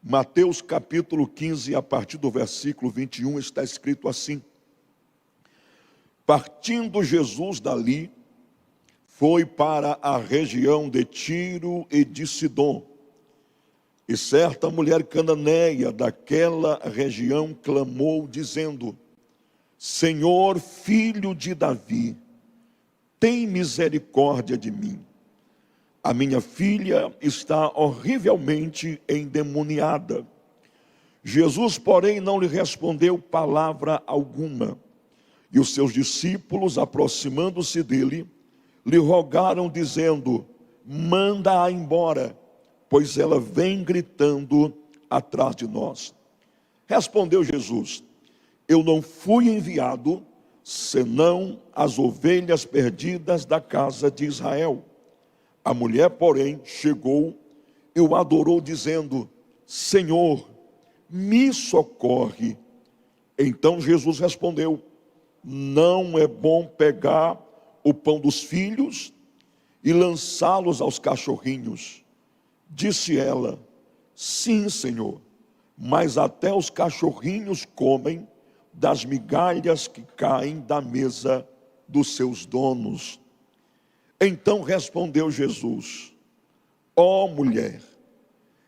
Mateus capítulo 15, a partir do versículo 21, está escrito assim: partindo Jesus dali, foi para a região de Tiro e de Sidom. E certa mulher cananeia daquela região clamou, dizendo: Senhor, filho de Davi, tem misericórdia de mim. A minha filha está horrivelmente endemoniada. Jesus, porém, não lhe respondeu palavra alguma. E os seus discípulos, aproximando-se dele, lhe rogaram, dizendo: manda-a embora, pois ela vem gritando atrás de nós. Respondeu Jesus: eu não fui enviado, senão as ovelhas perdidas da casa de Israel. A mulher, porém, chegou e o adorou, dizendo: Senhor, me socorre. Então Jesus respondeu: não é bom pegar o pão dos filhos e lançá-los aos cachorrinhos. Disse ela: sim, Senhor, mas até os cachorrinhos comem das migalhas que caem da mesa dos seus donos. Então respondeu Jesus: ó mulher,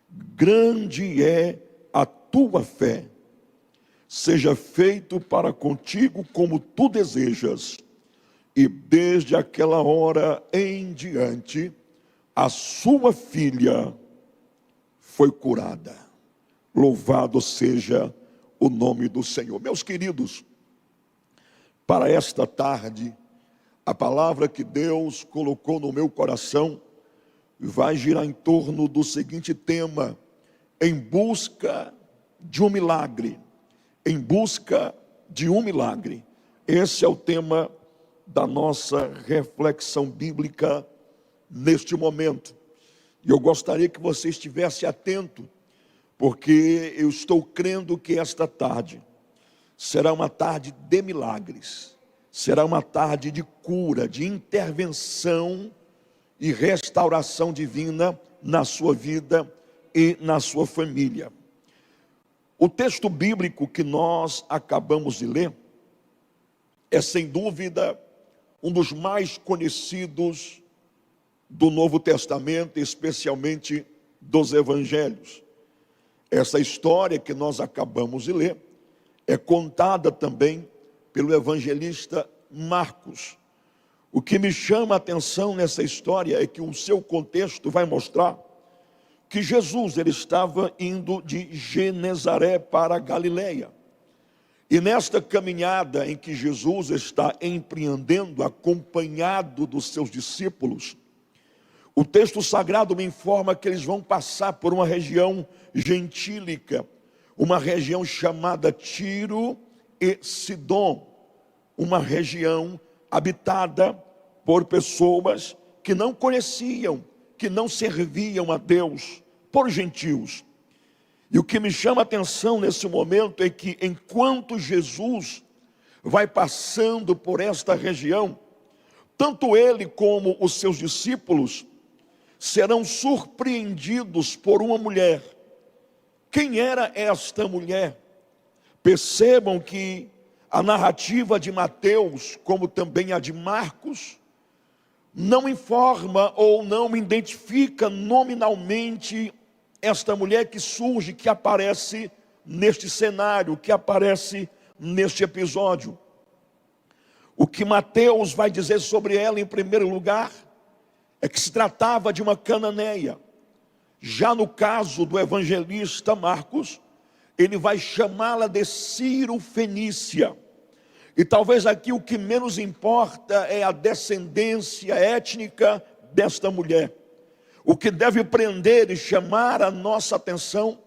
grande é a tua fé, seja feito para contigo como tu desejas. E desde aquela hora em diante, a sua filha foi curada. Louvado seja o nome do Senhor. Meus queridos, para esta tarde, a palavra que Deus colocou no meu coração vai girar em torno do seguinte tema: em busca de um milagre. Em busca de um milagre. Esse é o tema da nossa reflexão bíblica neste momento. E eu gostaria que você estivesse atento, porque eu estou crendo que esta tarde será uma tarde de milagres. Será uma tarde de cura, de intervenção e restauração divina na sua vida e na sua família. O texto bíblico que nós acabamos de ler é, sem dúvida, um dos mais conhecidos do Novo Testamento, especialmente dos Evangelhos. Essa história que nós acabamos de ler é contada também pelo evangelista Marcos. O que me chama a atenção nessa história é que o seu contexto vai mostrar que Jesus ele estava indo de Genezaré para a Galileia. E nesta caminhada em que Jesus está empreendendo, acompanhado dos seus discípulos, o texto sagrado me informa que eles vão passar por uma região gentílica, uma região chamada Tiro e Sidom, uma região habitada por pessoas que não conheciam, que não serviam a Deus, por gentios. E o que me chama a atenção nesse momento é que enquanto Jesus vai passando por esta região, tanto ele como os seus discípulos serão surpreendidos por uma mulher. Quem era esta mulher? Percebam que a narrativa de Mateus, como também a de Marcos, não informa ou não identifica nominalmente esta mulher que surge, que aparece neste cenário, que aparece neste episódio. O que Mateus vai dizer sobre ela, em primeiro lugar, é que se tratava de uma cananeia. Já no caso do evangelista Marcos, ele vai chamá-la de Ciro-fenícia. E talvez aqui o que menos importa é a descendência étnica desta mulher. O que deve prender e chamar a nossa atenção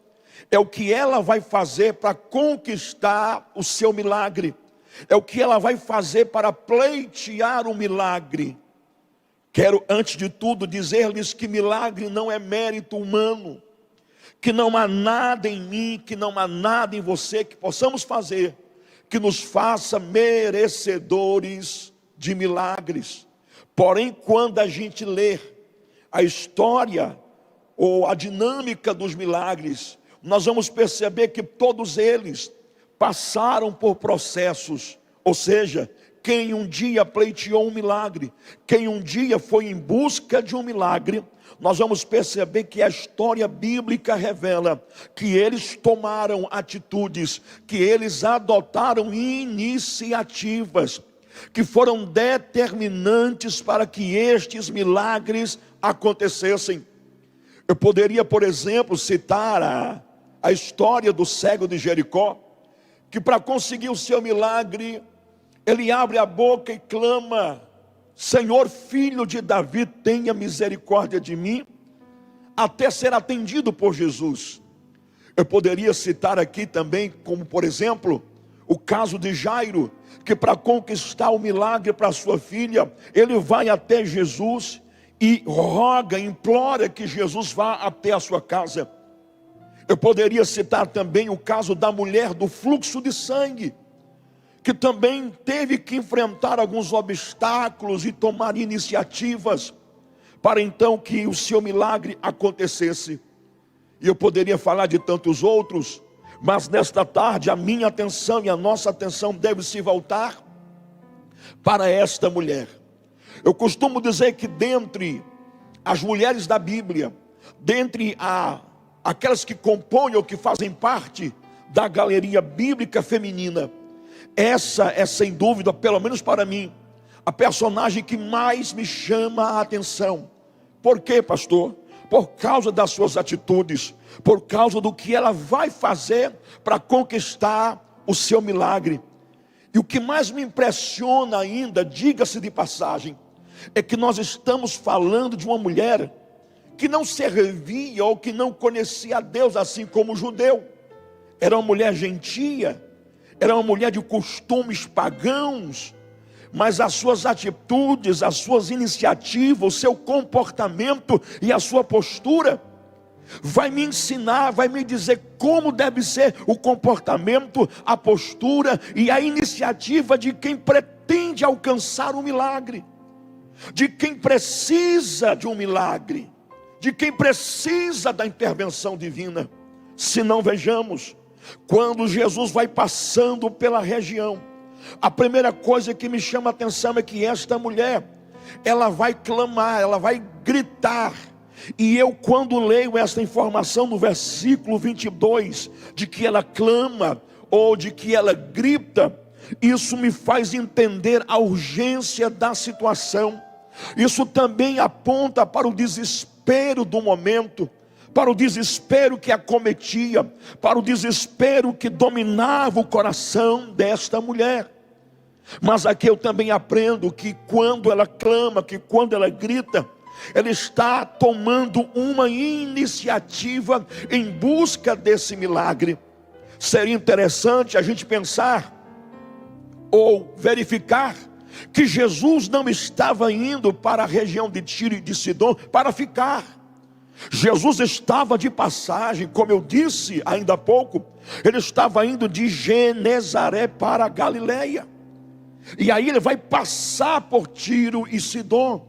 é o que ela vai fazer para conquistar o seu milagre. É o que ela vai fazer para pleitear o milagre. Quero, antes de tudo, dizer-lhes que milagre não é mérito humano, que não há nada em mim, que não há nada em você que possamos fazer, que nos faça merecedores de milagres. Porém, quando a gente lê a história ou a dinâmica dos milagres, nós vamos perceber que todos eles passaram por processos, ou seja, quem um dia pleiteou um milagre, quem um dia foi em busca de um milagre, nós vamos perceber que a história bíblica revela que eles tomaram atitudes, que eles adotaram iniciativas, que foram determinantes para que estes milagres acontecessem. Eu poderia, por exemplo, citar a história do cego de Jericó, que para conseguir o seu milagre, ele abre a boca e clama: Senhor, filho de Davi, tenha misericórdia de mim, até ser atendido por Jesus. Eu poderia citar aqui também, como por exemplo, o caso de Jairo, que para conquistar o milagre para sua filha, ele vai até Jesus e roga, implora que Jesus vá até a sua casa. Eu poderia citar também o caso da mulher do fluxo de sangue, que também teve que enfrentar alguns obstáculos e tomar iniciativas para então que o seu milagre acontecesse. E eu poderia falar de tantos outros, mas nesta tarde a minha atenção e a nossa atenção deve se voltar para esta mulher. Eu costumo dizer que dentre as mulheres da Bíblia, dentre aquelas que compõem ou que fazem parte da galeria bíblica feminina, essa é sem dúvida, pelo menos para mim, a personagem que mais me chama a atenção. Por quê, pastor? Por causa das suas atitudes, por causa do que ela vai fazer para conquistar o seu milagre. E o que mais me impressiona ainda, diga-se de passagem, é que nós estamos falando de uma mulher que não servia ou que não conhecia a Deus assim como o judeu. Era uma mulher gentia, era uma mulher de costumes pagãos, mas as suas atitudes, as suas iniciativas, o seu comportamento e a sua postura vai me ensinar, vai me dizer como deve ser o comportamento, a postura e a iniciativa de quem pretende alcançar um milagre, de quem precisa de um milagre, de quem precisa da intervenção divina. Se não, vejamos, quando Jesus vai passando pela região, a primeira coisa que me chama a atenção é que esta mulher, ela vai clamar, ela vai gritar. E eu, quando leio esta informação no versículo 22, de que ela clama ou de que ela grita, isso me faz entender a urgência da situação. Isso também aponta para o desespero do momento, para o desespero que acometia, para o desespero que dominava o coração desta mulher. Mas aqui eu também aprendo que quando ela clama, que quando ela grita, ela está tomando uma iniciativa em busca desse milagre. Seria interessante a gente pensar ou verificar que Jesus não estava indo para a região de Tiro e de Sidom para ficar. Jesus estava de passagem, como eu disse ainda há pouco, ele estava indo de Genezaré para a Galileia. E aí ele vai passar por Tiro e Sidom.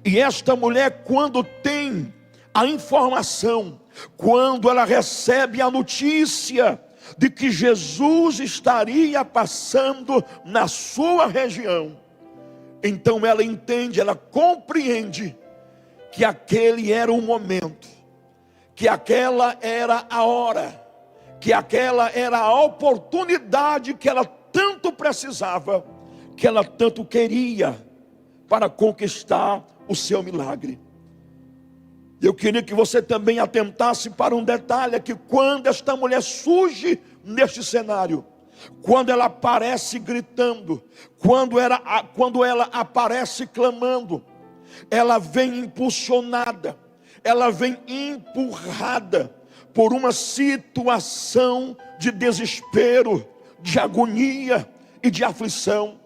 E esta mulher, quando tem a informação, quando ela recebe a notícia de que Jesus estaria passando na sua região, então ela entende, ela compreende que aquele era o momento, que aquela era a hora, que aquela era a oportunidade que ela tanto precisava, que ela tanto queria para conquistar o seu milagre. Eu queria que você também atentasse para um detalhe, que quando esta mulher surge neste cenário, quando ela aparece gritando, quando ela aparece clamando, ela vem impulsionada, ela vem empurrada por uma situação de desespero, de agonia e de aflição.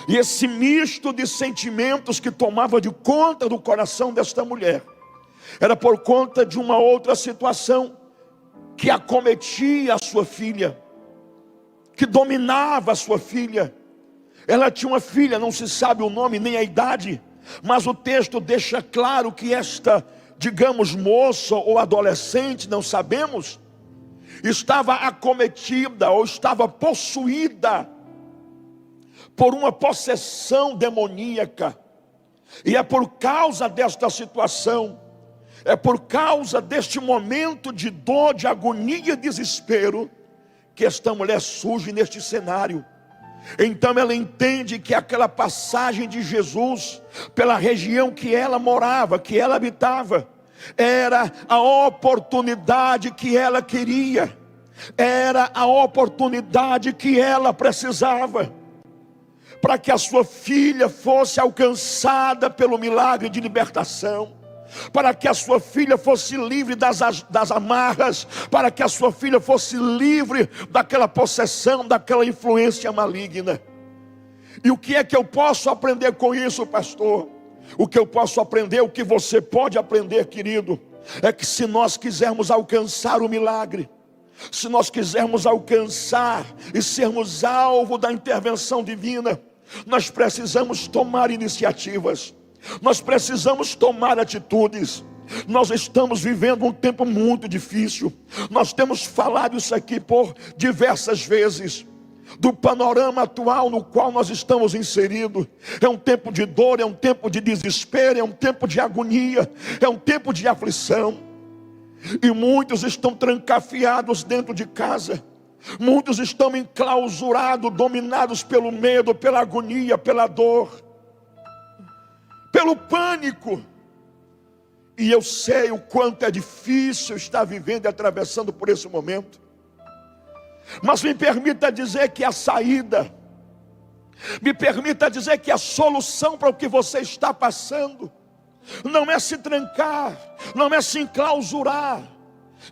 E esse misto de sentimentos que tomava de conta do coração desta mulher, era por conta de uma outra situação que acometia a sua filha, que dominava a sua filha. Ela tinha uma filha, não se sabe o nome nem a idade, mas o texto deixa claro que esta, digamos, moça ou adolescente, não sabemos, estava acometida ou estava possuída por uma possessão demoníaca. E é por causa desta situação, é por causa deste momento de dor, de agonia e desespero, que esta mulher surge neste cenário. Então ela entende que aquela passagem de Jesus pela região que ela morava, que ela habitava, era a oportunidade que ela queria, era a oportunidade que ela precisava, para que a sua filha fosse alcançada pelo milagre de libertação, para que a sua filha fosse livre das amarras, para que a sua filha fosse livre daquela possessão, daquela influência maligna. E o que é que eu posso aprender com isso, pastor? O que eu posso aprender, o que você pode aprender, querido, é que se nós quisermos alcançar o milagre, se nós quisermos alcançar e sermos alvo da intervenção divina, nós precisamos tomar iniciativas, nós precisamos tomar atitudes. Nós estamos vivendo um tempo muito difícil. Nós temos falado isso aqui por diversas vezes, do panorama atual no qual nós estamos inseridos. É um tempo de dor, é um tempo de desespero, é um tempo de agonia, é um tempo de aflição. E muitos estão trancafiados dentro de casa. Muitos estão enclausurados, dominados pelo medo, pela agonia, pela dor, pelo pânico. E eu sei o quanto é difícil estar vivendo e atravessando por esse momento. Mas me permita dizer que a saída, me permita dizer que a solução para o que você está passando, não é se trancar, não é se enclausurar.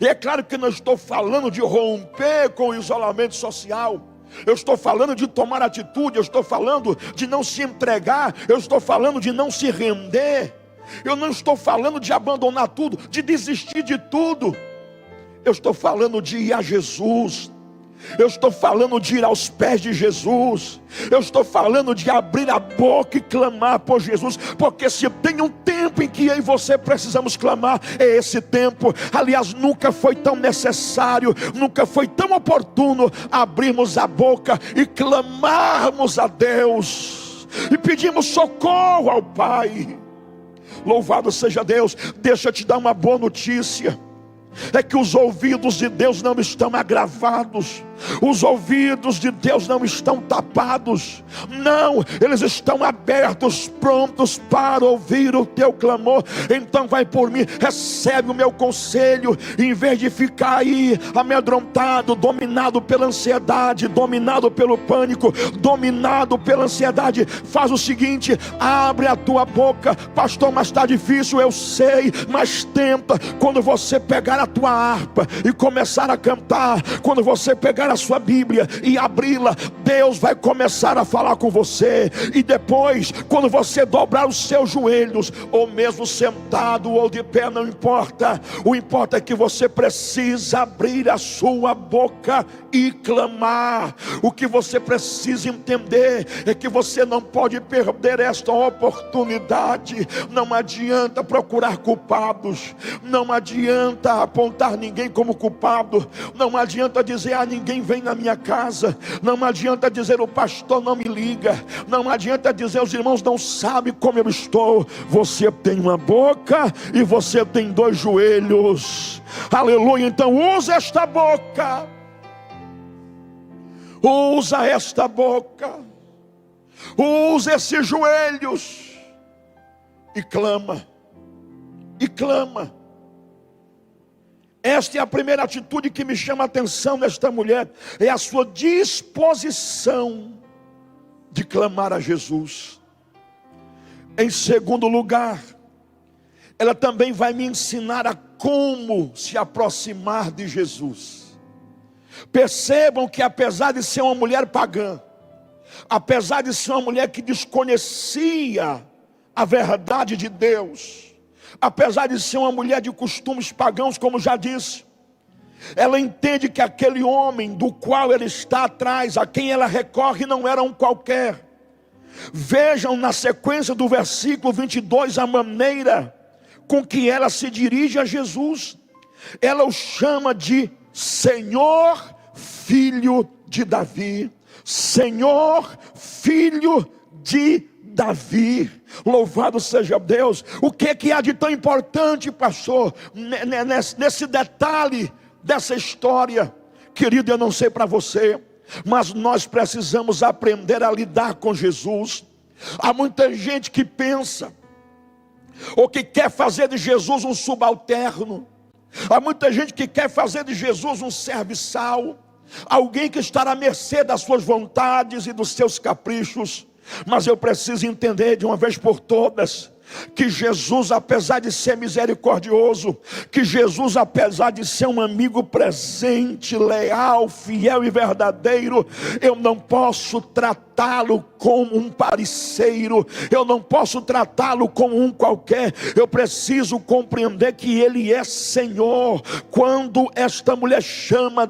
E é claro que não estou falando de romper com o isolamento social. Eu estou falando de tomar atitude, eu estou falando de não se entregar, eu estou falando de não se render. Eu não estou falando de abandonar tudo, de desistir de tudo. Eu estou falando de ir a Jesus. Eu estou falando de ir aos pés de Jesus. Eu estou falando de abrir a boca e clamar por Jesus. Porque se tem um tempo em que eu e você precisamos clamar, é esse tempo. Aliás, nunca foi tão necessário, nunca foi tão oportuno abrirmos a boca e clamarmos a Deus e pedimos socorro ao Pai. Louvado seja Deus. Deixa eu te dar uma boa notícia. É que os ouvidos de Deus não estão agravados, os ouvidos de Deus não estão tapados, não, eles estão abertos, prontos para ouvir o teu clamor. Então vai por mim, recebe o meu conselho, em vez de ficar aí amedrontado, dominado pela ansiedade, dominado pelo pânico, dominado pela ansiedade, faz o seguinte: abre a tua boca. Pastor, mas está difícil, eu sei, mas tenta. Quando você pegar a tua harpa e começar a cantar, quando você pegar a sua Bíblia e abri-la, Deus vai começar a falar com você. E depois, quando você dobrar os seus joelhos, ou mesmo sentado ou de pé, não importa, o importa é que você precisa abrir a sua boca e clamar. O que você precisa entender é que você não pode perder esta oportunidade. Não adianta procurar culpados, não adianta apontar ninguém como culpado, não adianta dizer: ah, ninguém vem na minha casa, não adianta dizer: o pastor não me liga, não adianta dizer: os irmãos não sabem como eu estou. Você tem uma boca e você tem dois joelhos, aleluia. Então usa esta boca, usa esta boca, usa esses joelhos e clama, e clama. Esta é a primeira atitude que me chama a atenção nesta mulher, é a sua disposição de clamar a Jesus. Em segundo lugar, ela também vai me ensinar a como se aproximar de Jesus. Percebam que apesar de ser uma mulher pagã, apesar de ser uma mulher que desconhecia a verdade de Deus, apesar de ser uma mulher de costumes pagãos, como já disse, ela entende que aquele homem do qual ela está atrás, a quem ela recorre, não era um qualquer. Vejam na sequência do versículo 22 a maneira com que ela se dirige a Jesus. Ela o chama de Senhor, filho de Davi. Senhor, filho de Davi. Louvado seja Deus. O que há de tão importante, pastor, nesse detalhe dessa história? Querido, eu não sei para você, mas nós precisamos aprender a lidar com Jesus. Há muita gente que pensa, ou que quer fazer de Jesus um subalterno. Há muita gente que quer fazer de Jesus um serviçal, alguém que está à mercê das suas vontades e dos seus caprichos. Mas eu preciso entender de uma vez por todas que Jesus, apesar de ser misericordioso, que Jesus, apesar de ser um amigo presente, leal, fiel e verdadeiro, eu não posso tratá-lo como um parceiro, eu não posso tratá-lo como um qualquer. Eu preciso compreender que Ele é Senhor. Quando esta mulher chama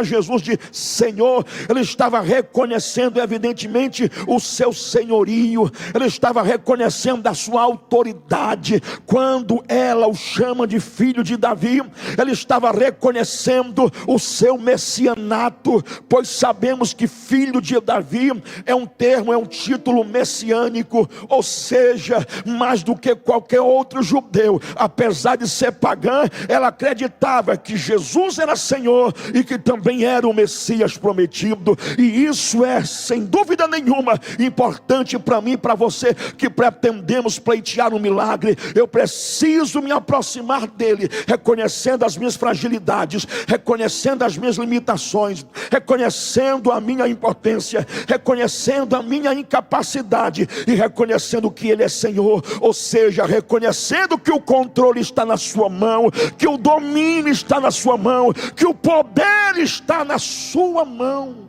Jesus de Senhor, ele estava reconhecendo evidentemente o seu senhorio, ele estava reconhecendo a sua autoridade. Quando ela o chama de filho de Davi, ele estava reconhecendo o seu messianato, pois sabemos que filho de Davi é um termo, é um título messiânico, ou seja, mais do que qualquer outro judeu, apesar de ser pagã, ela acreditava que Jesus era Senhor e que também era o Messias prometido. E isso é, sem dúvida nenhuma, importante para mim e para você que pretendemos pleitear um milagre. Eu preciso me aproximar dele, reconhecendo as minhas fragilidades, reconhecendo as minhas limitações, reconhecendo a minha impotência, reconhecendo a minha incapacidade e reconhecendo que ele é Senhor, ou seja, reconhecendo que o controle está na sua mão, que o domínio está na sua mão, que o poder está na sua mão.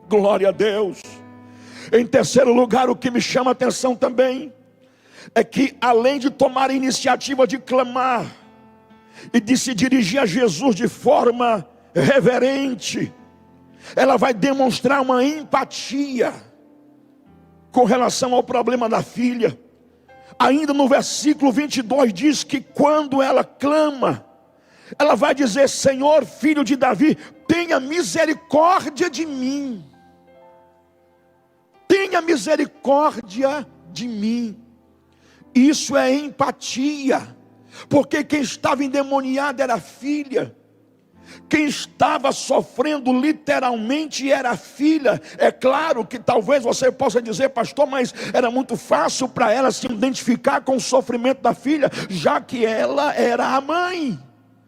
Glória a Deus. Em terceiro lugar, o que me chama a atenção também é que, além de tomar a iniciativa de clamar e de se dirigir a Jesus de forma reverente, ela vai demonstrar uma empatia com relação ao problema da filha. Ainda no versículo 22 diz que quando ela clama, ela vai dizer: Senhor, filho de Davi, tenha misericórdia de mim. Tenha misericórdia de mim. Isso é empatia, porque quem estava endemoniado era a filha. Quem estava sofrendo literalmente era a filha. É claro que talvez você possa dizer: pastor, mas era muito fácil para ela se identificar com o sofrimento da filha, já que ela era a mãe.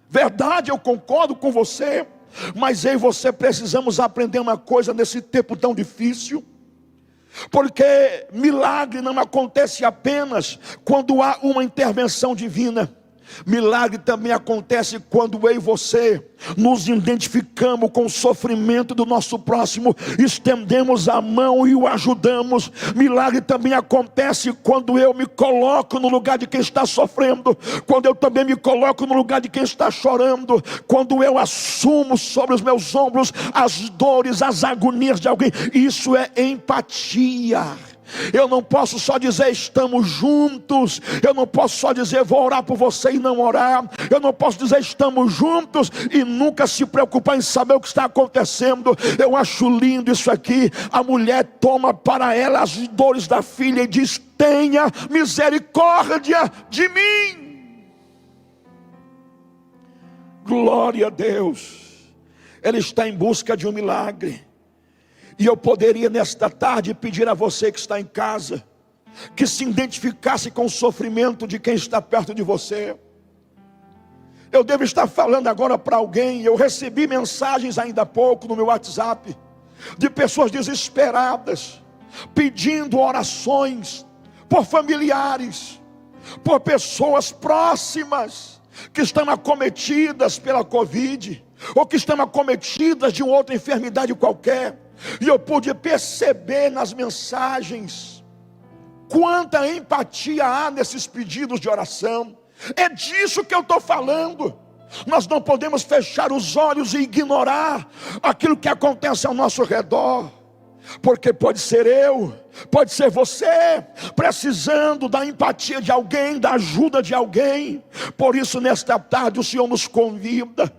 Verdade, eu concordo com você. Mas eu e você precisamos aprender uma coisa nesse tempo tão difícil. Porque milagre não acontece apenas quando há uma intervenção divina. Milagre também acontece quando eu e você nos identificamos com o sofrimento do nosso próximo, estendemos a mão e o ajudamos. Milagre também acontece quando eu me coloco no lugar de quem está sofrendo, quando eu também me coloco no lugar de quem está chorando, quando eu assumo sobre os meus ombros as dores, as agonias de alguém. Isso é empatia. Eu não posso só dizer estamos juntos, eu não posso só dizer vou orar por você e não orar, eu não posso dizer estamos juntos e nunca se preocupar em saber o que está acontecendo. Eu acho lindo isso aqui. A mulher toma para ela as dores da filha e diz: tenha misericórdia de mim. Glória a Deus. Ela está em busca de um milagre. E eu poderia nesta tarde pedir a você que está em casa, que se identificasse com o sofrimento de quem está perto de você. Eu devo estar falando agora para alguém. Eu recebi mensagens ainda há pouco no meu WhatsApp, de pessoas desesperadas, pedindo orações, por familiares, por pessoas próximas, que estão acometidas pela Covid, ou que estão acometidas de outra enfermidade qualquer. E eu pude perceber nas mensagens quanta empatia há nesses pedidos de oração. É disso que eu estou falando. Nós não podemos fechar os olhos e ignorar aquilo que acontece ao nosso redor, porque pode ser eu, pode ser você, precisando da empatia de alguém, da ajuda de alguém. Por isso nesta tarde o Senhor nos convida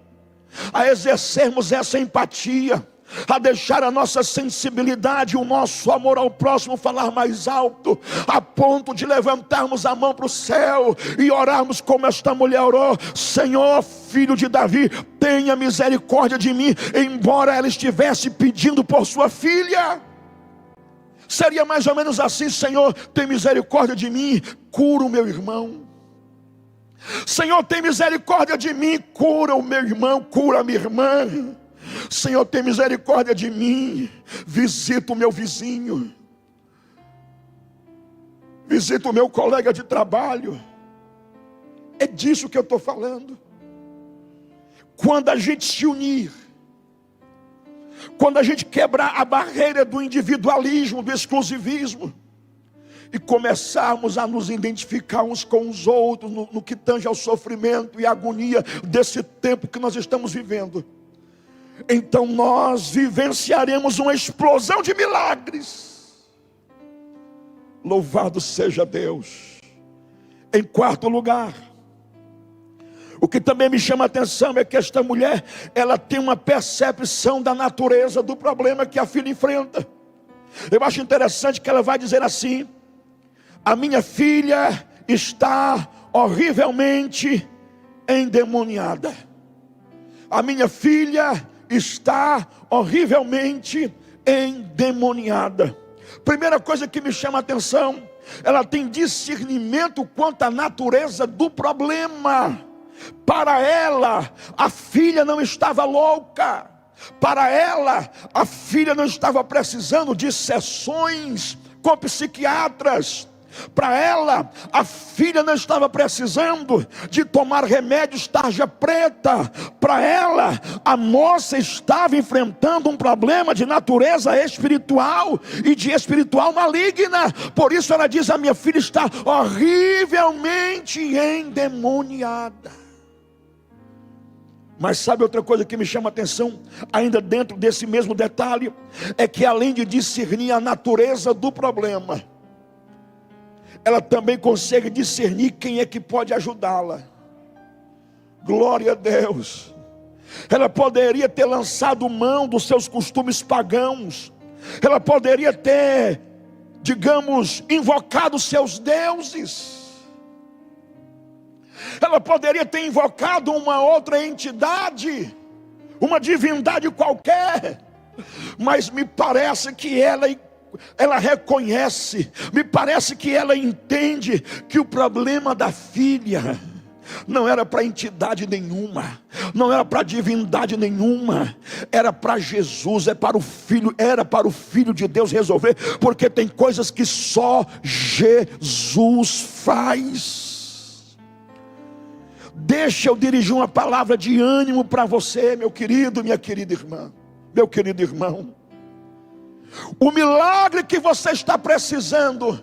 a exercermos essa empatia, a deixar a nossa sensibilidade, o nosso amor ao próximo falar mais alto, a ponto de levantarmos a mão para o céu e orarmos como esta mulher orou: Senhor, filho de Davi, tenha misericórdia de mim, embora ela estivesse pedindo por sua filha. Seria mais ou menos assim: Senhor, tem misericórdia de mim, cura o meu irmão. Senhor, tem misericórdia de mim, cura o meu irmão, cura a minha irmã. Senhor, tem misericórdia de mim, visita o meu vizinho, visita o meu colega de trabalho. É disso que eu estou falando. Quando a gente se unir, quando a gente quebrar a barreira do individualismo, do exclusivismo, e começarmos a nos identificar uns com os outros no que tange ao sofrimento e agonia desse tempo que nós estamos vivendo, então nós vivenciaremos uma explosão de milagres. Louvado seja Deus. Em quarto lugar, o que também me chama a atenção é que esta mulher, ela tem uma percepção da natureza do problema que a filha enfrenta. Eu acho interessante que ela vai dizer assim: a minha filha está horrivelmente endemoniada. A minha filha está horrivelmente endemoniada. Primeira coisa que me chama a atenção, ela tem discernimento quanto à natureza do problema. Para ela, a filha não estava louca. Para ela, a filha não estava precisando de sessões com psiquiatras. Para ela, a filha não estava precisando de tomar remédios tarja preta. Para ela, a moça estava enfrentando um problema de natureza espiritual e de espiritual maligna. Por isso ela diz: a minha filha está horrivelmente endemoniada. Mas sabe outra coisa que me chama a atenção, ainda dentro desse mesmo detalhe, é que além de discernir a natureza do problema, ela também consegue discernir quem é que pode ajudá-la. Glória a Deus. Ela poderia ter lançado mão dos seus costumes pagãos. Ela poderia ter, digamos, invocado seus deuses. Ela poderia ter invocado uma outra entidade, uma divindade qualquer. Mas me parece que ela reconhece, me parece que ela entende que o problema da filha não era para entidade nenhuma, não era para divindade nenhuma, era para Jesus, era para o Filho de Deus resolver, porque tem coisas que só Jesus faz. Deixa eu dirigir uma palavra de ânimo para você, meu querido, minha querida irmã, meu querido irmão. O milagre que você está precisando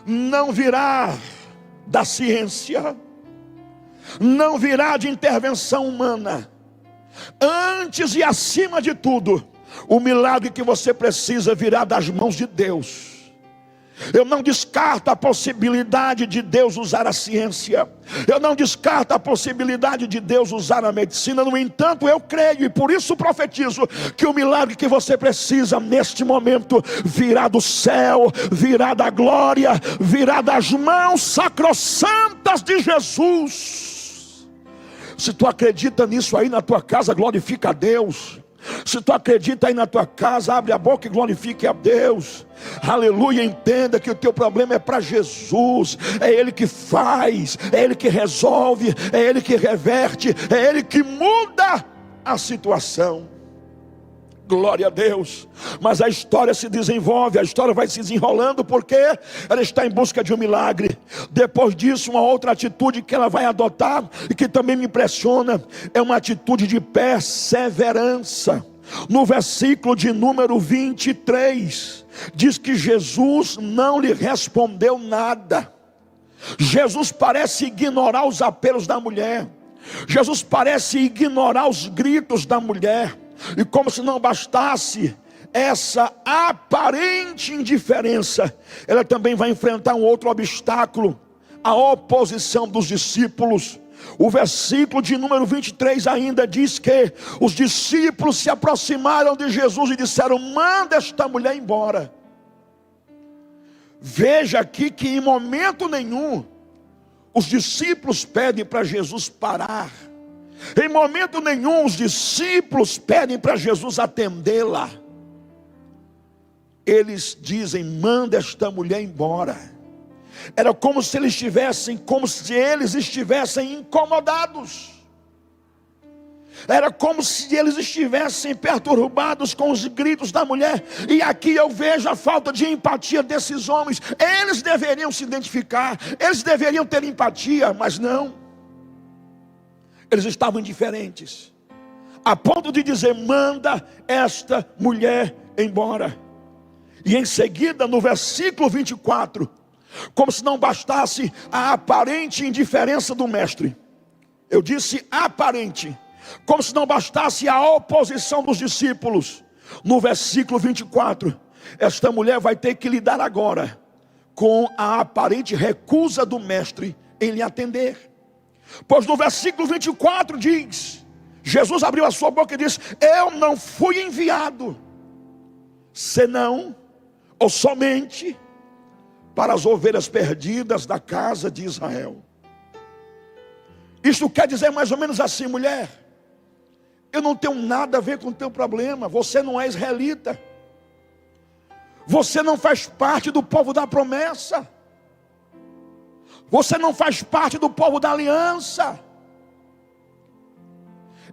não virá da ciência, não virá de intervenção humana. Antes e acima de tudo, o milagre que você precisa virá das mãos de Deus. Eu não descarto a possibilidade de Deus usar a ciência, eu não descarto a possibilidade de Deus usar a medicina. No entanto, eu creio e por isso profetizo que o milagre que você precisa neste momento virá do céu, virá da glória, virá das mãos sacrossantas de Jesus. Se tu acredita nisso aí na tua casa, glorifica a Deus. Se tu acredita aí na tua casa, abre a boca e glorifique a Deus. Aleluia, entenda que o teu problema é para Jesus. É Ele que faz, é Ele que resolve, é Ele que reverte, é Ele que muda a situação. Glória a Deus. Mas a história se desenvolve, a história vai se desenrolando, porque ela está em busca de um milagre. Depois disso, uma outra atitude que ela vai adotar e que também me impressiona, é uma atitude de perseverança. No versículo de número 23, diz que Jesus não lhe respondeu nada. Jesus parece ignorar os apelos da mulher. Jesus parece ignorar os gritos da mulher. E como se não bastasse essa aparente indiferença, ela também vai enfrentar um outro obstáculo: a oposição dos discípulos. O versículo de número 23 ainda diz que os discípulos se aproximaram de Jesus e disseram: manda esta mulher embora. Veja aqui que em momento nenhum os discípulos pedem para Jesus parar. Em momento nenhum os discípulos pedem para Jesus atendê-la. Eles dizem: manda esta mulher embora. Era como se eles estivessem incomodados. Era como se eles estivessem perturbados com os gritos da mulher. E aqui eu vejo a falta de empatia desses homens. Eles deveriam se identificar, eles deveriam ter empatia, mas não. Eles estavam indiferentes, a ponto de dizer: manda esta mulher embora. E em seguida, no versículo 24, como se não bastasse a aparente indiferença do mestre, eu disse aparente, como se não bastasse a oposição dos discípulos, no versículo 24, esta mulher vai ter que lidar agora com a aparente recusa do mestre em lhe atender. Pois no versículo 24 diz, Jesus abriu a sua boca e disse: eu não fui enviado senão ou somente para as ovelhas perdidas da casa de Israel. Isto quer dizer mais ou menos assim: mulher, eu não tenho nada a ver com o teu problema. Você não é israelita, você não faz parte do povo da promessa, você não faz parte do povo da aliança.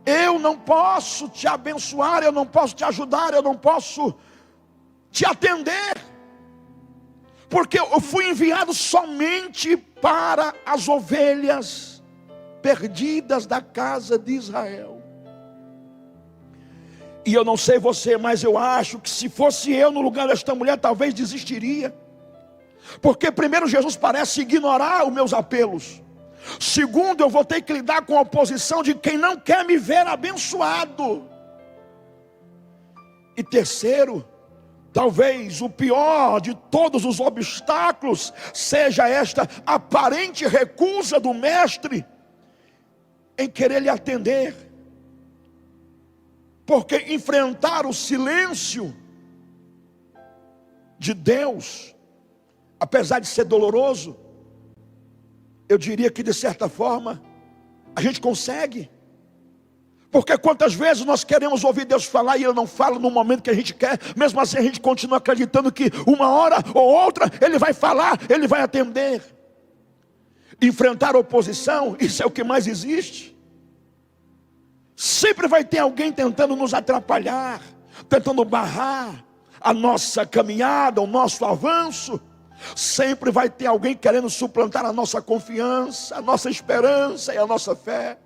Eu não posso te abençoar, eu não posso te ajudar, eu não posso te atender, porque eu fui enviado somente para as ovelhas perdidas da casa de Israel. E eu não sei você, mas eu acho que se fosse eu no lugar desta mulher, talvez desistiria. Porque primeiro, Jesus parece ignorar os meus apelos. Segundo, eu vou ter que lidar com a oposição de quem não quer me ver abençoado. E terceiro, talvez o pior de todos os obstáculos seja esta aparente recusa do mestre em querer lhe atender. Porque enfrentar o silêncio de Deus, apesar de ser doloroso, eu diria que de certa forma a gente consegue. Porque quantas vezes nós queremos ouvir Deus falar e Ele não fala no momento que a gente quer, mesmo assim a gente continua acreditando que uma hora ou outra Ele vai falar, Ele vai atender. Enfrentar a oposição, isso é o que mais existe. Sempre vai ter alguém tentando nos atrapalhar, tentando barrar a nossa caminhada, o nosso avanço. Sempre vai ter alguém querendo suplantar a nossa confiança, a nossa esperança e a nossa fé.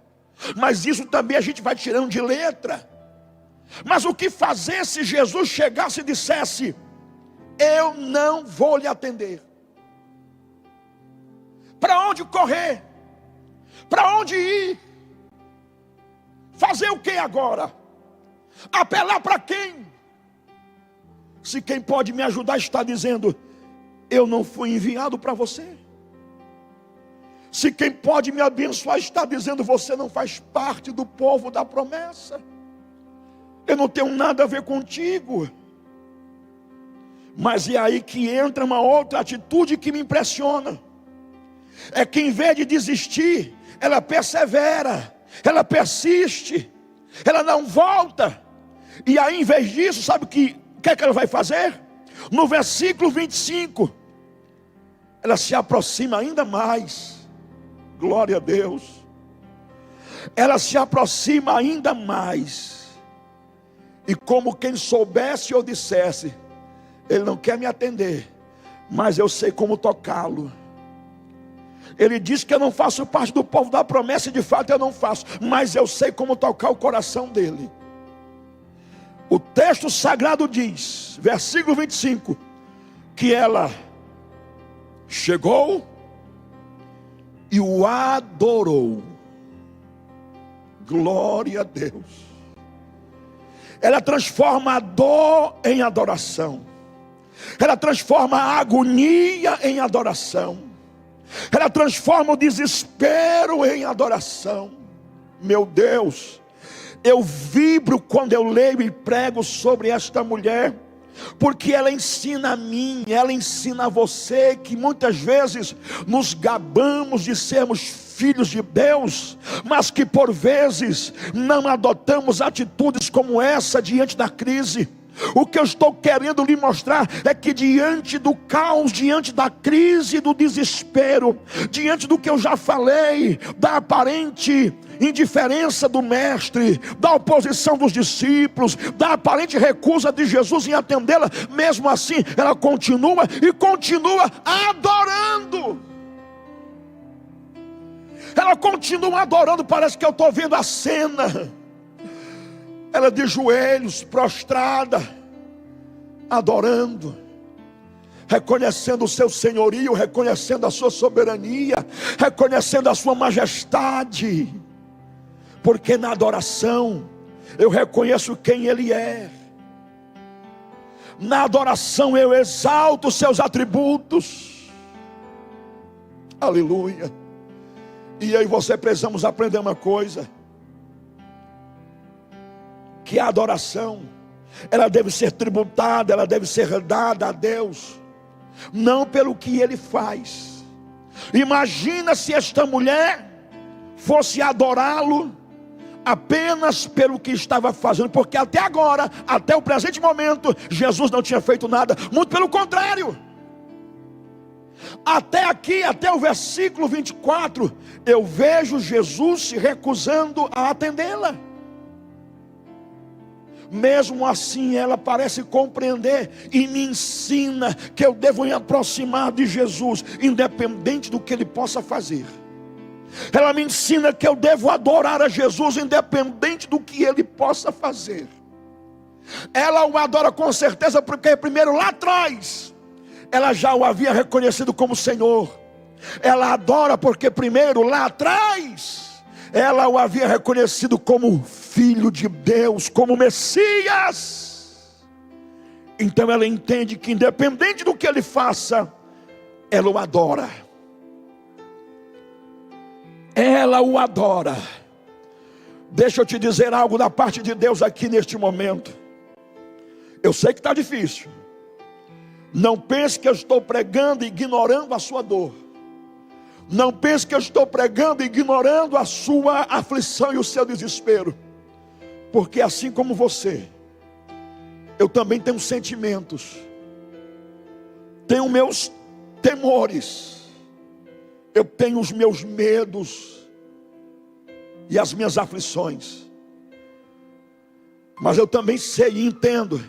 Mas isso também a gente vai tirando de letra. Mas o que fazer se Jesus chegasse e dissesse: eu não vou lhe atender? Para onde correr? Para onde ir? Fazer o que agora? Apelar para quem? Se quem pode me ajudar está dizendo: eu não fui enviado para você. Se quem pode me abençoar está dizendo: você não faz parte do povo da promessa, eu não tenho nada a ver contigo. Mas é aí que entra uma outra atitude que me impressiona. É que em vez de desistir, ela persevera, ela persiste, ela não volta. E aí, em vez disso, sabe o que é que ela vai fazer? No versículo 25, ela se aproxima ainda mais. Glória a Deus. Ela se aproxima ainda mais. E como quem soubesse ou dissesse: ele não quer me atender, mas eu sei como tocá-lo. Ele diz que eu não faço parte do povo da promessa, e de fato eu não faço, mas eu sei como tocar o coração dele. O texto sagrado diz, versículo 25, que ela chegou e o adorou. Glória a Deus. Ela transforma a dor em adoração. Ela transforma a agonia em adoração. Ela transforma o desespero em adoração. Meu Deus, eu vibro quando eu leio e prego sobre esta mulher, porque ela ensina a mim, ela ensina a você, que muitas vezes nos gabamos de sermos filhos de Deus, mas que por vezes não adotamos atitudes como essa diante da crise. O que eu estou querendo lhe mostrar é que diante do caos, diante da crise, do desespero, diante do que eu já falei, da aparente indiferença do mestre, da oposição dos discípulos, da aparente recusa de Jesus em atendê-la, mesmo assim ela continua e continua adorando. Ela continua adorando. Parece que eu estou vendo a cena, ela de joelhos, prostrada, adorando, reconhecendo o seu senhorio, reconhecendo a sua soberania, reconhecendo a sua majestade, porque na adoração eu reconheço quem Ele é. Na adoração eu exalto os seus atributos. Aleluia. E eu e você precisamos aprender uma coisa, que a adoração, ela deve ser tributada, ela deve ser dada a Deus, não pelo que Ele faz. Imagina se esta mulher fosse adorá-lo apenas pelo que estava fazendo, porque até agora, até o presente momento, Jesus não tinha feito nada, muito pelo contrário. Até aqui, até o versículo 24, eu vejo Jesus se recusando a atendê-la. Mesmo assim ela parece compreender e me ensina que eu devo me aproximar de Jesus, independente do que Ele possa fazer. Ela me ensina que eu devo adorar a Jesus, independente do que Ele possa fazer. Ela o adora com certeza, porque primeiro lá atrás ela já o havia reconhecido como Senhor. Ela adora porque primeiro lá atrás ela o havia reconhecido como Filho de Deus, como Messias. Então ela entende que independente do que Ele faça, ela o adora. Ela o adora. Deixa eu te dizer algo da parte de Deus aqui neste momento. Eu sei que está difícil. Não pense que eu estou pregando ignorando a sua dor. Não pense que eu estou pregando ignorando a sua aflição e o seu desespero. Porque assim como você, eu também tenho sentimentos, tenho meus temores, eu tenho os meus medos e as minhas aflições. Mas eu também sei e entendo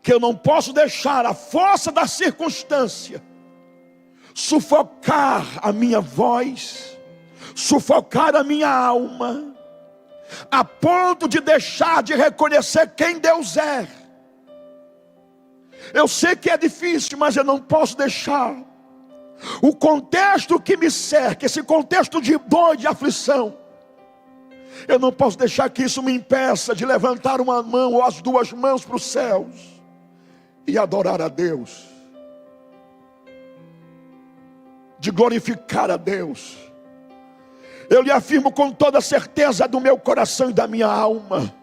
que eu não posso deixar a força da circunstância sufocar a minha voz, sufocar a minha alma, a ponto de deixar de reconhecer quem Deus é. Eu sei que é difícil, mas eu não posso deixar o contexto que me cerca, esse contexto de dor e de aflição, eu não posso deixar que isso me impeça de levantar uma mão ou as duas mãos para os céus e adorar a Deus, de glorificar a Deus. Eu lhe afirmo com toda certeza do meu coração e da minha alma,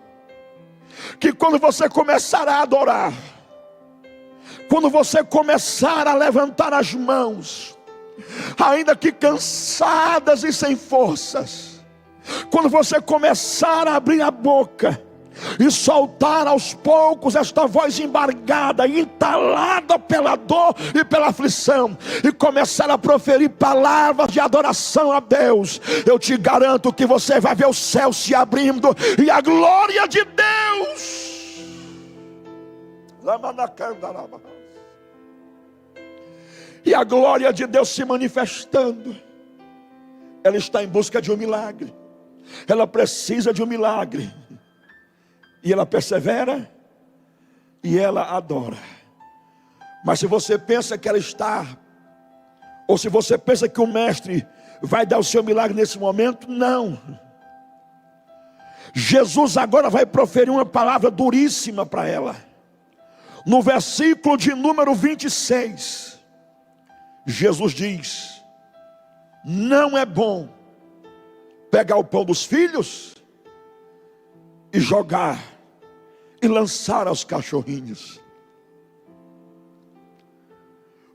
que quando você começar a adorar, quando você começar a levantar as mãos, ainda que cansadas e sem forças, quando você começar a abrir a boca e soltar aos poucos esta voz embargada, entalada pela dor e pela aflição, e começar a proferir palavras de adoração a Deus, eu te garanto que você vai ver o céu se abrindo e a glória de Deus e a glória de Deus se manifestando. Ela está em busca de um milagre, ela precisa de um milagre, e ela persevera e ela adora. Mas se você pensa que ela está, ou se você pensa que o mestre vai dar o seu milagre nesse momento, não. Jesus agora vai proferir uma palavra duríssima para ela. No versículo de número 26, Jesus diz: Não é bom pegar o pão dos filhos e jogar e lançar aos cachorrinhos.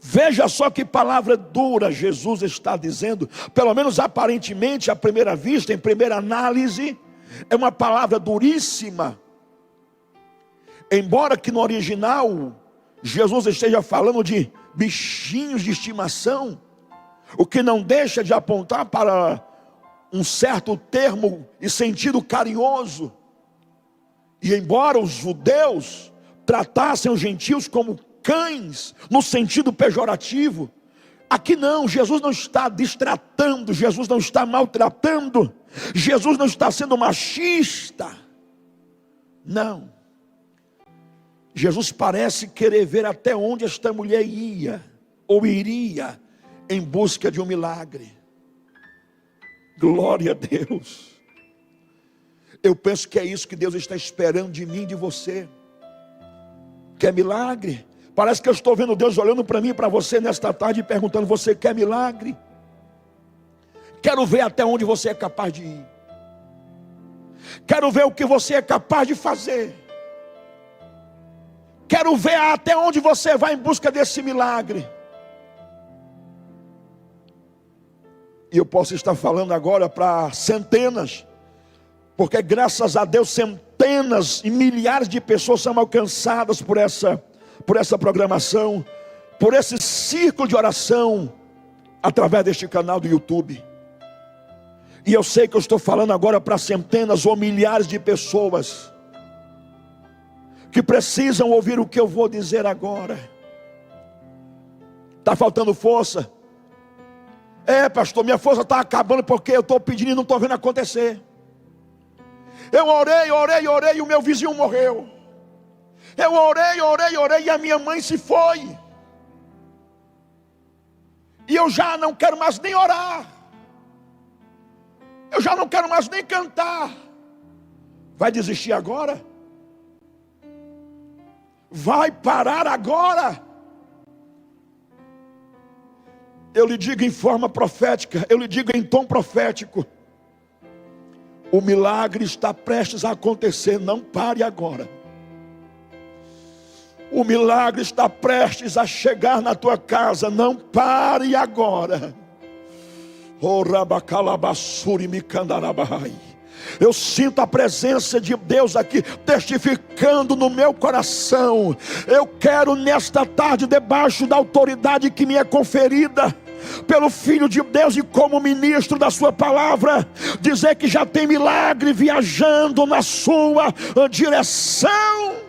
Veja só que palavra dura Jesus está dizendo. Pelo menos aparentemente, à primeira vista, em primeira análise, é uma palavra duríssima. Embora que no original Jesus esteja falando de bichinhos de estimação, o que não deixa de apontar para um certo termo e sentido carinhoso. E embora os judeus tratassem os gentios como cães, no sentido pejorativo, aqui não, Jesus não está destratando, Jesus não está maltratando, Jesus não está sendo machista, não. Jesus parece querer ver até onde esta mulher ia, ou iria, em busca de um milagre. Glória a Deus. Eu penso que é isso que Deus está esperando de mim e de você. Quer milagre? Parece que eu estou vendo Deus olhando para mim e para você nesta tarde e perguntando: você quer milagre? Quero ver até onde você é capaz de ir. Quero ver o que você é capaz de fazer. Quero ver até onde você vai em busca desse milagre. E eu posso estar falando agora para centenas, porque graças a Deus centenas e milhares de pessoas são alcançadas por essa programação, por esse círculo de oração, através deste canal do YouTube. E eu sei que eu estou falando agora para centenas ou milhares de pessoas que precisam ouvir o que eu vou dizer agora. Está faltando força? Pastor, minha força está acabando porque eu estou pedindo e não estou vendo acontecer. Eu orei e o meu vizinho morreu. Eu orei e a minha mãe se foi. E eu já não quero mais nem orar. Eu já não quero mais nem cantar. Vai desistir agora? Vai parar agora? Eu lhe digo em forma profética, eu lhe digo em tom profético: o milagre está prestes a acontecer, não pare agora. O milagre está prestes a chegar na tua casa, não pare agora. Eu sinto a presença de Deus aqui testificando no meu coração. Eu quero nesta tarde, debaixo da autoridade que me é conferida pelo Filho de Deus e como ministro da sua palavra, dizer que já tem milagre viajando na sua direção.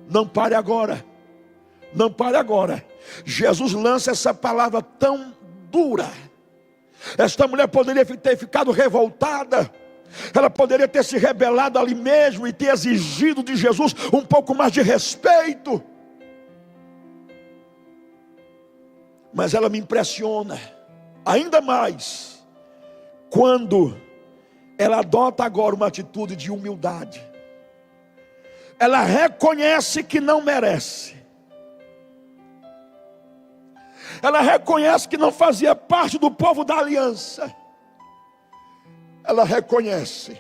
Não pare agora. Não pare agora. Jesus lança essa palavra tão dura. Esta mulher poderia ter ficado revoltada. Ela poderia ter se rebelado ali mesmo e ter exigido de Jesus um pouco mais de respeito. Mas ela me impressiona ainda mais quando ela adota agora uma atitude de humildade. Ela reconhece que não merece. Ela reconhece que não fazia parte do povo da aliança. Ela reconhece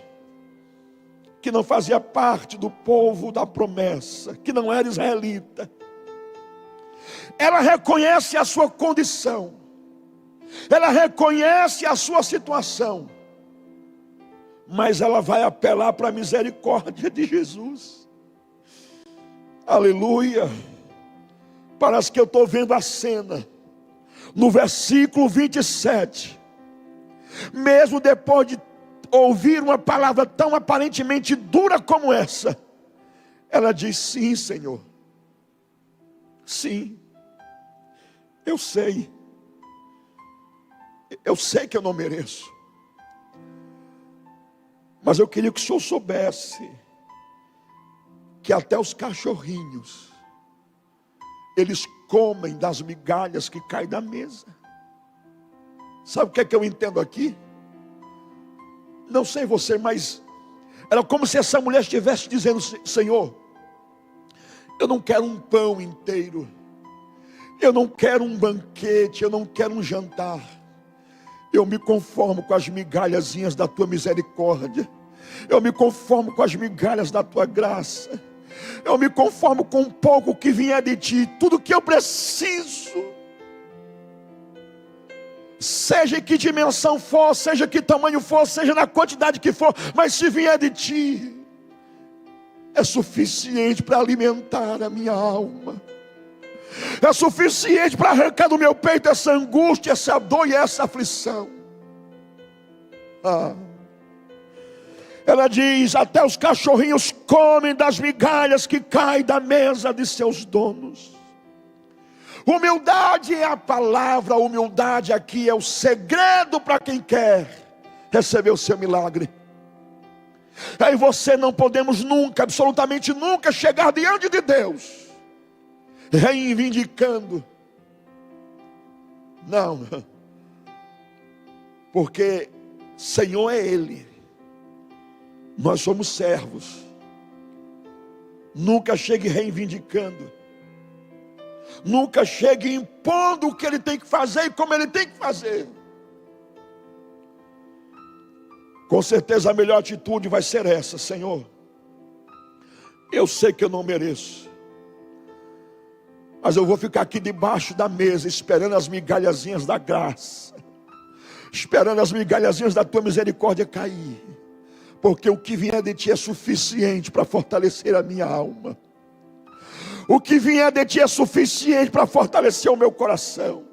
que não fazia parte do povo da promessa, que não era israelita. Ela reconhece a sua condição. Ela reconhece a sua situação. Mas ela vai apelar para a misericórdia de Jesus. Aleluia. Parece que eu estou vendo a cena. No versículo 27, mesmo depois de ouvir uma palavra tão aparentemente dura como essa, ela diz: sim, Senhor, sim, eu sei que eu não mereço, mas eu queria que o Senhor soubesse que até os cachorrinhos, eles comem das migalhas que caem da mesa. Sabe o que é que eu entendo aqui? Não sei você, mas era como se essa mulher estivesse dizendo: Senhor, eu não quero um pão inteiro, eu não quero um banquete, eu não quero um jantar, Eu me conformo com as migalhazinhas da tua misericórdia. Eu me conformo com as migalhas da tua graça. Eu me conformo com um pouco que vier de ti. Tudo que eu preciso, seja em que dimensão for, seja que tamanho for, seja na quantidade que for, mas se vier de ti, é suficiente para alimentar a minha alma. É suficiente para arrancar do meu peito essa angústia, essa dor e essa aflição. Ela diz: até os cachorrinhos comem das migalhas que caem da mesa de seus donos. Humildade é a palavra, humildade aqui é o segredo para quem quer receber o seu milagre. Aí você não podemos nunca, absolutamente nunca, chegar diante de Deus reivindicando. Não, porque Senhor é Ele, nós somos servos. Nunca chegue reivindicando, nunca chegue impondo o que Ele tem que fazer e como Ele tem que fazer. Com certeza a melhor atitude vai ser essa: Senhor, eu sei que eu não mereço, mas eu vou ficar aqui debaixo da mesa, esperando as migalhazinhas da graça, esperando as migalhazinhas da tua misericórdia cair, porque o que vier de ti é suficiente para fortalecer a minha alma. O que vier de ti é suficiente para fortalecer o meu coração.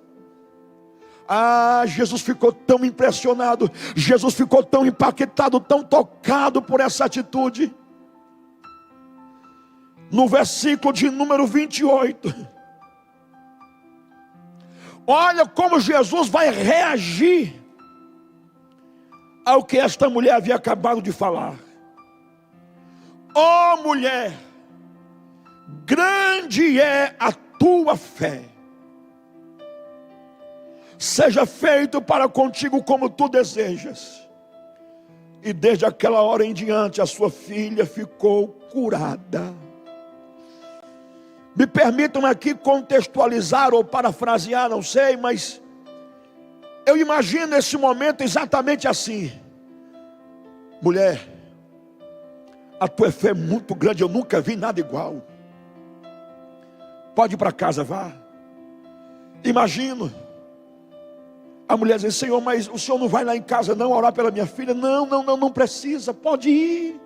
Jesus ficou tão impressionado, Jesus ficou tão impactado, tão tocado por essa atitude. No versículo de número 28, olha como Jesus vai reagir ao que esta mulher havia acabado de falar. Ó mulher, grande é a tua fé, seja feito para contigo como tu desejas. E desde aquela hora em diante a sua filha ficou curada. Me permitam aqui contextualizar ou parafrasear, não sei, mas eu imagino esse momento exatamente assim: mulher, a tua fé é muito grande, eu nunca vi nada igual. Pode ir para casa, vá. Imagino a mulher dizer: Senhor, mas o Senhor não vai lá em casa não orar pela minha filha? Não precisa, pode ir.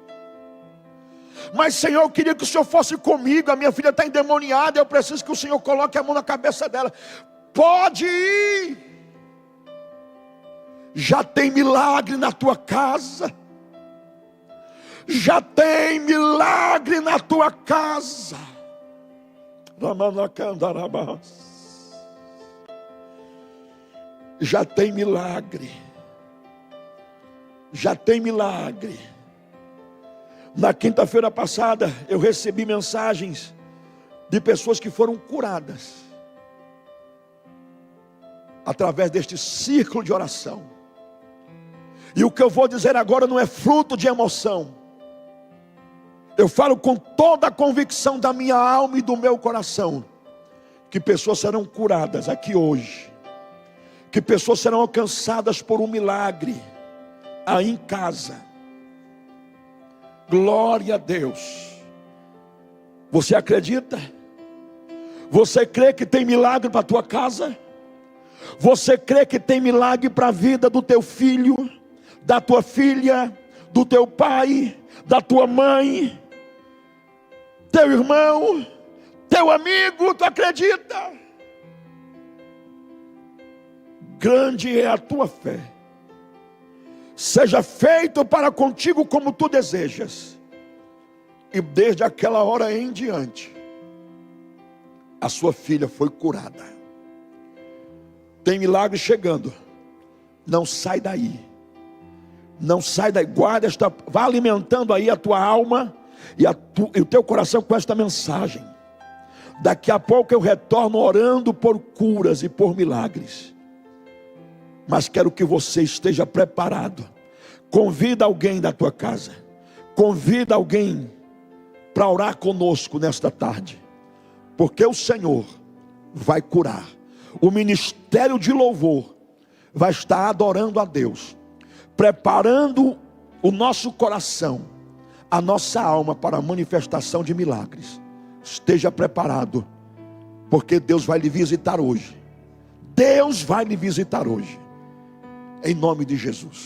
Mas Senhor, eu queria que o Senhor fosse comigo, a minha filha está endemoniada, eu preciso que o Senhor coloque a mão na cabeça dela. Pode ir. Já tem milagre na tua casa. Já tem milagre na tua casa. Já tem milagre. Já tem milagre. Na quinta-feira passada eu recebi mensagens de pessoas que foram curadas através deste círculo de oração. E o que eu vou dizer agora não é fruto de emoção. Eu falo com toda a convicção da minha alma e do meu coração, que pessoas serão curadas aqui hoje, que pessoas serão alcançadas por um milagre aí em casa. Glória a Deus. Você acredita? Você crê que tem milagre para a tua casa? Você crê que tem milagre para a vida do teu filho, da tua filha, do teu pai, da tua mãe, teu irmão, teu amigo? Tu acredita? Grande é a tua fé. Seja feito para contigo como tu desejas. E desde aquela hora em diante, a sua filha foi curada. Tem milagre chegando. Não sai daí. Não sai daí. Guarda esta, vá alimentando aí a tua alma e o teu coração com esta mensagem. Daqui a pouco eu retorno orando por curas e por milagres. Mas quero que você esteja preparado. Convida alguém da tua casa. Convida alguém para orar conosco nesta tarde. Porque o Senhor vai curar. O ministério de louvor vai estar adorando a Deus, preparando o nosso coração, a nossa alma para a manifestação de milagres. Esteja preparado, porque Deus vai lhe visitar hoje. Deus vai lhe visitar hoje, em nome de Jesus.